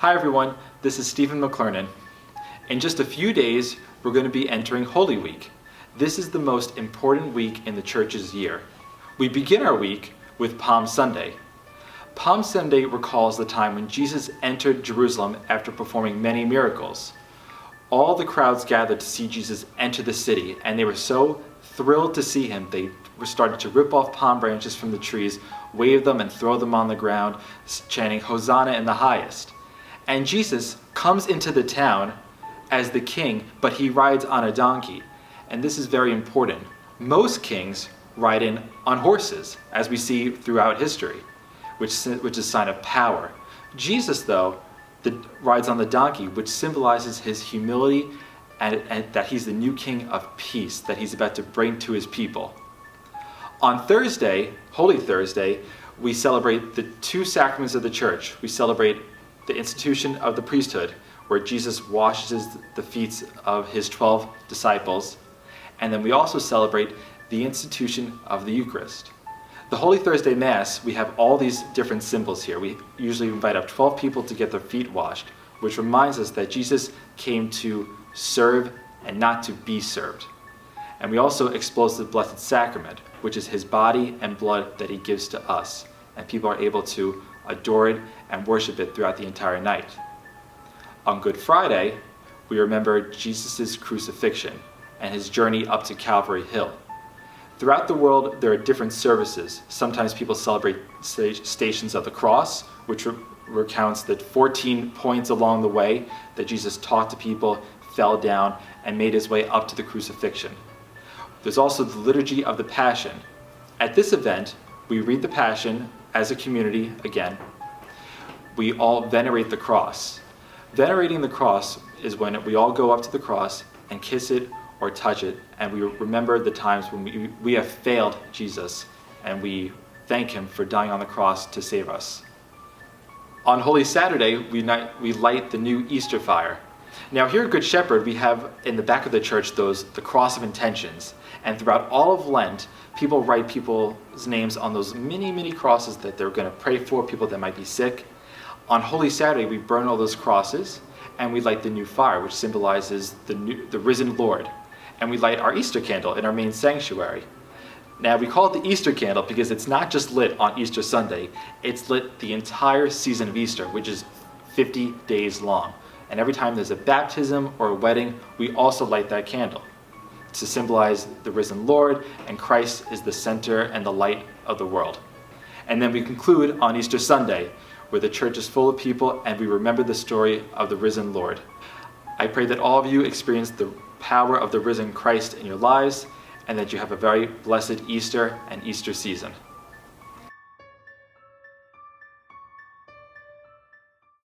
Hi everyone, this is Stephen McClernon. In just a few days, we're going to be entering Holy Week. This is the most important week in the church's year. We begin our week with Palm Sunday. Palm Sunday recalls the time when Jesus entered Jerusalem after performing many miracles. All the crowds gathered to see Jesus enter the city, and they were so thrilled to see him, they started to rip off palm branches from the trees, wave them and throw them on the ground, chanting, "Hosanna in the highest." And Jesus comes into the town as the king, but he rides on a donkey. And this is very important. Most kings ride in on horses, as we see throughout history, which is a sign of power. Jesus, though, rides on the donkey, which symbolizes his humility and that he's the new king of peace that he's about to bring to his people. On Thursday, Holy Thursday, we celebrate the two sacraments of the church. We celebrate the institution of the priesthood, where Jesus washes the feet of his 12 disciples. And then we also celebrate the institution of the Eucharist. The Holy Thursday Mass, we have all these different symbols here. We usually invite up 12 people to get their feet washed, which reminds us that Jesus came to serve and not to be served. And we also expose the Blessed Sacrament, which is his body and blood that he gives to us. And people are able to adore it and worship it throughout the entire night. On Good Friday, we remember Jesus' crucifixion and his journey up to Calvary Hill. Throughout the world, there are different services. Sometimes people celebrate Stations of the Cross, which recounts the 14 points along the way that Jesus talked to people, fell down, and made his way up to the crucifixion. There's also the Liturgy of the Passion. At this event, we read the Passion as a community again. We all venerate the cross. Venerating the cross is when we all go up to the cross and kiss it or touch it, and we remember the times when we have failed Jesus, and we thank him for dying on the cross to save us. On Holy Saturday, we light the new Easter fire. Now here at Good Shepherd, we have in the back of the church the cross of intentions, and throughout all of Lent, people write people's names on those mini crosses that they're going to pray for, people that might be sick. On Holy Saturday, we burn all those crosses, and we light the new fire, which symbolizes the risen Lord. And we light our Easter candle in our main sanctuary. Now, we call it the Easter candle because it's not just lit on Easter Sunday, it's lit the entire season of Easter, which is 50 days long. And every time there's a baptism or a wedding, we also light that candle to symbolize the risen Lord, and Christ is the center and the light of the world. And then we conclude on Easter Sunday, where the church is full of people and we remember the story of the risen Lord. I pray that all of you experience the power of the risen Christ in your lives, and that you have a very blessed Easter and Easter season.